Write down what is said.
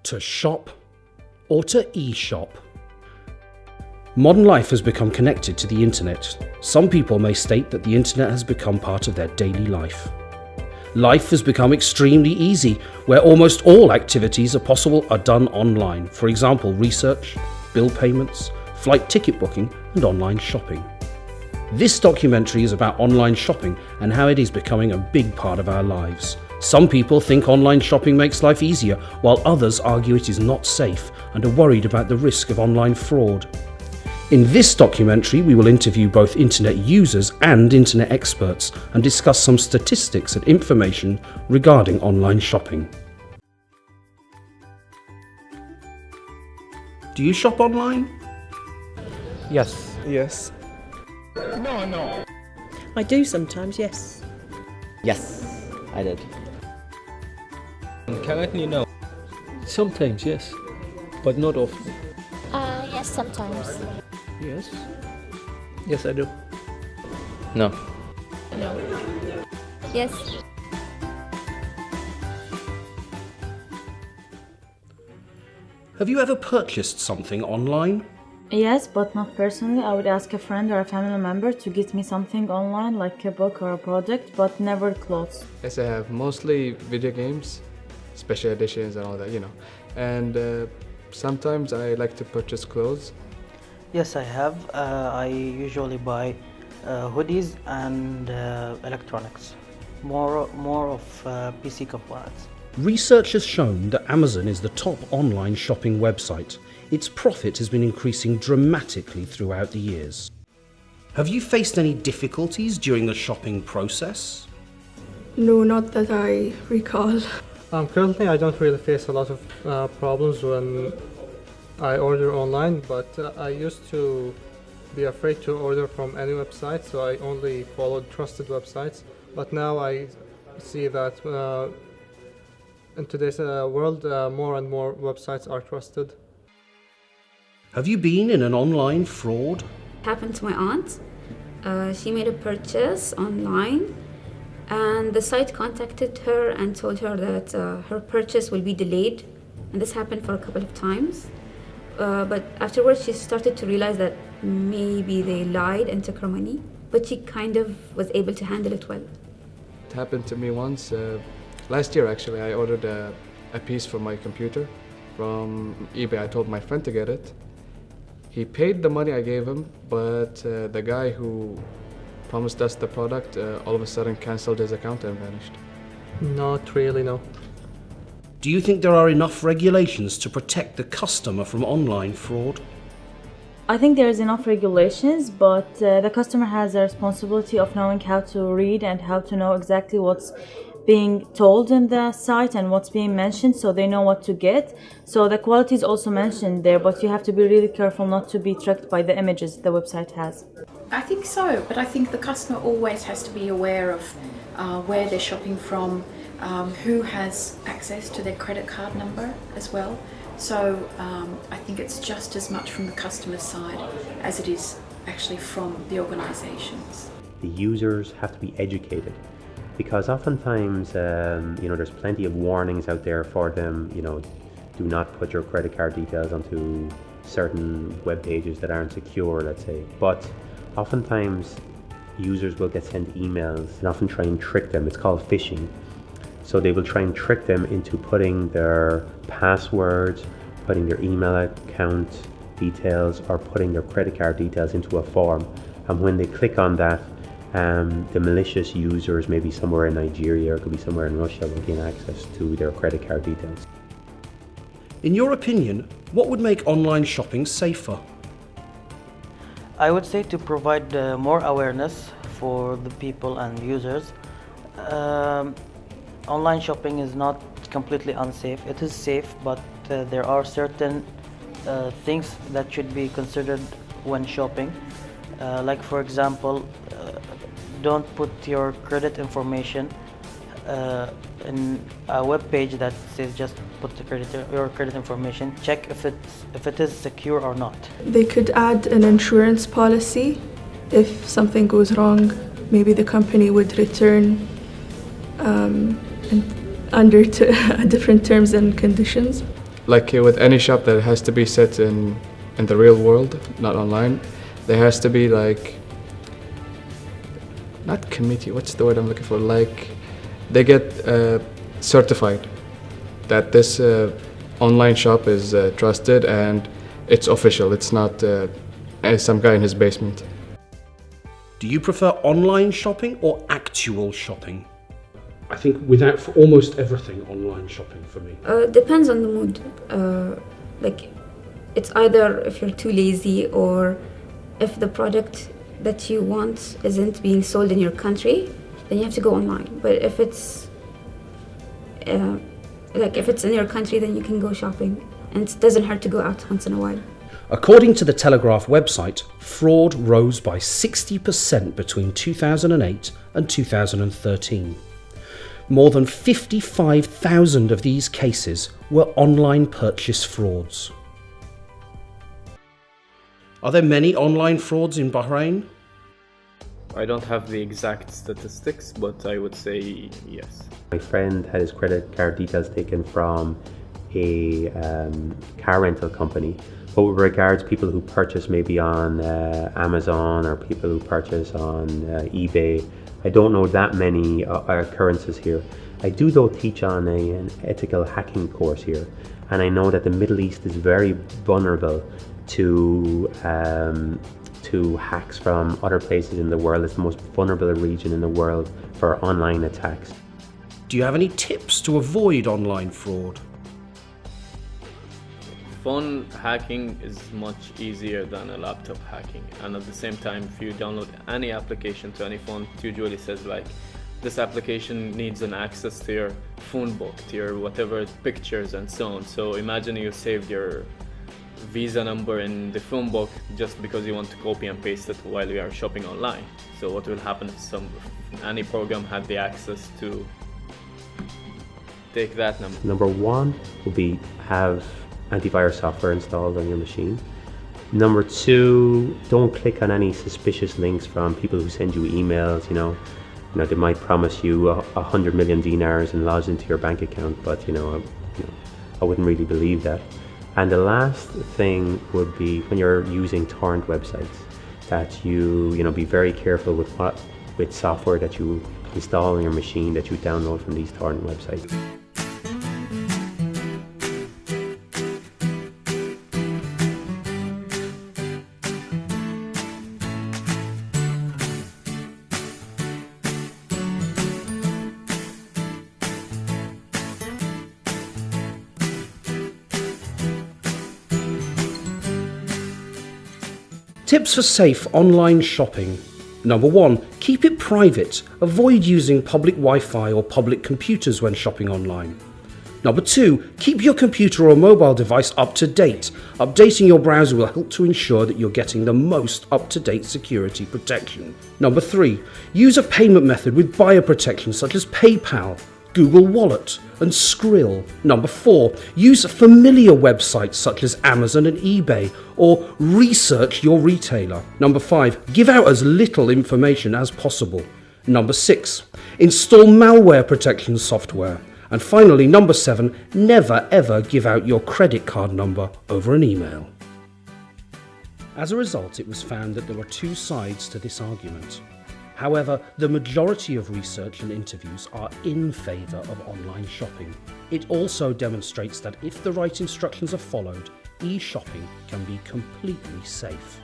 to shop, or to e-shop. Modern life has become connected to the internet. Some people may state that the internet has become part of their daily life. Life has become extremely easy, where almost all activities are done online. For example, research, bill payments, flight ticket booking, and online shopping. This documentary is about online shopping and how it is becoming a big part of our lives. Some people think online shopping makes life easier, while others argue it is not safe and are worried about the risk of online fraud. In this documentary, we will interview both internet users and internet experts and discuss some statistics and information regarding online shopping. Do you shop online? Yes. Yes. No. I do sometimes, yes. Yes, I did. Currently, no. Sometimes, yes, but not often. Yes, sometimes. Yes. Yes, I do. No. Yes. Have you ever purchased something online? Yes, but not personally. I would ask a friend or a family member to get me something online, like a book or a product, but never clothes. Yes, I have mostly video games, special editions and all that, And sometimes I like to purchase clothes. Yes, I have. I usually buy hoodies and electronics, more of PC components. Research has shown that Amazon is the top online shopping website. Its profit has been increasing dramatically throughout the years. Have you faced any difficulties during the shopping process? No, not that I recall. Currently, I don't really face a lot of problems when I order online, but I used to be afraid to order from any website, so I only followed trusted websites. But now I see that in today's world, more and more websites are trusted. Have you been in an online fraud? Happened to my aunt. She made a purchase online, and the site contacted her and told her that her purchase will be delayed, and this happened for a couple of times. But afterwards she started to realize that maybe they lied and took her money, but she kind of was able to handle it well. It happened to me once, last year actually. I ordered a piece for my computer from eBay. I told my friend to get it. He paid the money I gave him, but the guy who promised us the product all of a sudden cancelled his account and vanished. Not really, no. Do you think there are enough regulations to protect the customer from online fraud? I think there is enough regulations, but the customer has a responsibility of knowing how to read and how to know exactly what's being told in the site and what's being mentioned, so they know what to get. So the quality is also mentioned there, but you have to be really careful not to be tricked by the images the website has. I think so, but I think the customer always has to be aware of where they're shopping from, who has access to their credit card number as well. So I think it's just as much from the customer's side as it is actually from the organisations. The users have to be educated, because oftentimes there's plenty of warnings out there for them. Do not put your credit card details onto certain web pages that aren't secure, let's say. But oftentimes users will get sent emails and often try and trick them. It's called phishing. So they will try and trick them into putting their passwords, putting their email account details, or putting their credit card details into a form. And when they click on that, the malicious users, maybe somewhere in Nigeria or it could be somewhere in Russia, will gain access to their credit card details. In your opinion, what would make online shopping safer? I would say to provide more awareness for the people and users. Online shopping is not completely unsafe. It is safe, but there are certain things that should be considered when shopping. Like for example, don't put your credit information in a web page that says just put your credit information. Check if it is secure or not. They could add an insurance policy. If something goes wrong, maybe the company would return under different terms and conditions. like with any shop that has to be set in the real world, not online, there has to be like, not committee, what's the word I'm looking for? Like, they get certified that this online shop is trusted and it's official. It's not some guy in his basement. Do you prefer online shopping or actual shopping? I think without for almost everything, online shopping for me. Depends on the mood. Like, it's either if you're too lazy or if the product that you want isn't being sold in your country, then you have to go online. But if it's if it's in your country, then you can go shopping, and it doesn't hurt to go out once in a while. According to the Telegraph website, fraud rose by 60% between 2008 and 2013. More than 55,000 of these cases were online purchase frauds. Are there many online frauds in Bahrain? I don't have the exact statistics, but I would say yes. My friend had his credit card details taken from a car rental company. But with regards to people who purchase maybe on Amazon or people who purchase on eBay, I don't know that many occurrences here. I do though teach on an ethical hacking course here, and I know that the Middle East is very vulnerable to hacks from other places in the world. It's the most vulnerable region in the world for online attacks. Do you have any tips to avoid online fraud? Phone hacking is much easier than a laptop hacking, and at the same time, if you download any application to any phone, it usually says like, this application needs an access to your phone book, to your whatever pictures and so on. So imagine you saved your Visa number in the phone book just because you want to copy and paste it while you are shopping online. So what will happen if any program had the access to take that number? Number one would be have antivirus software installed on your machine. Number two, don't click on any suspicious links from people who send you emails. You know, they might promise you 100 million dinars and lodge into your bank account, but I wouldn't really believe that. And the last thing would be when you're using torrent websites, that you be very careful with software that you install on your machine, that you download from these torrent websites. Tips for safe online shopping. Number 1. Keep it private. Avoid using public Wi-Fi or public computers when shopping online. Number 2. Keep your computer or mobile device up to date. Updating your browser will help to ensure that you're getting the most up-to-date security protection. Number 3. Use a payment method with buyer protection such as PayPal, Google Wallet and Skrill. Number 4. Use familiar websites such as Amazon and eBay, or research your retailer. Number 5. Give out as little information as possible. Number 6. Install malware protection software. And finally, number 7. Never ever give out your credit card number over an email. As a result, it was found that there were two sides to this argument. However, the majority of research and interviews are in favour of online shopping. It also demonstrates that if the right instructions are followed, e-shopping can be completely safe.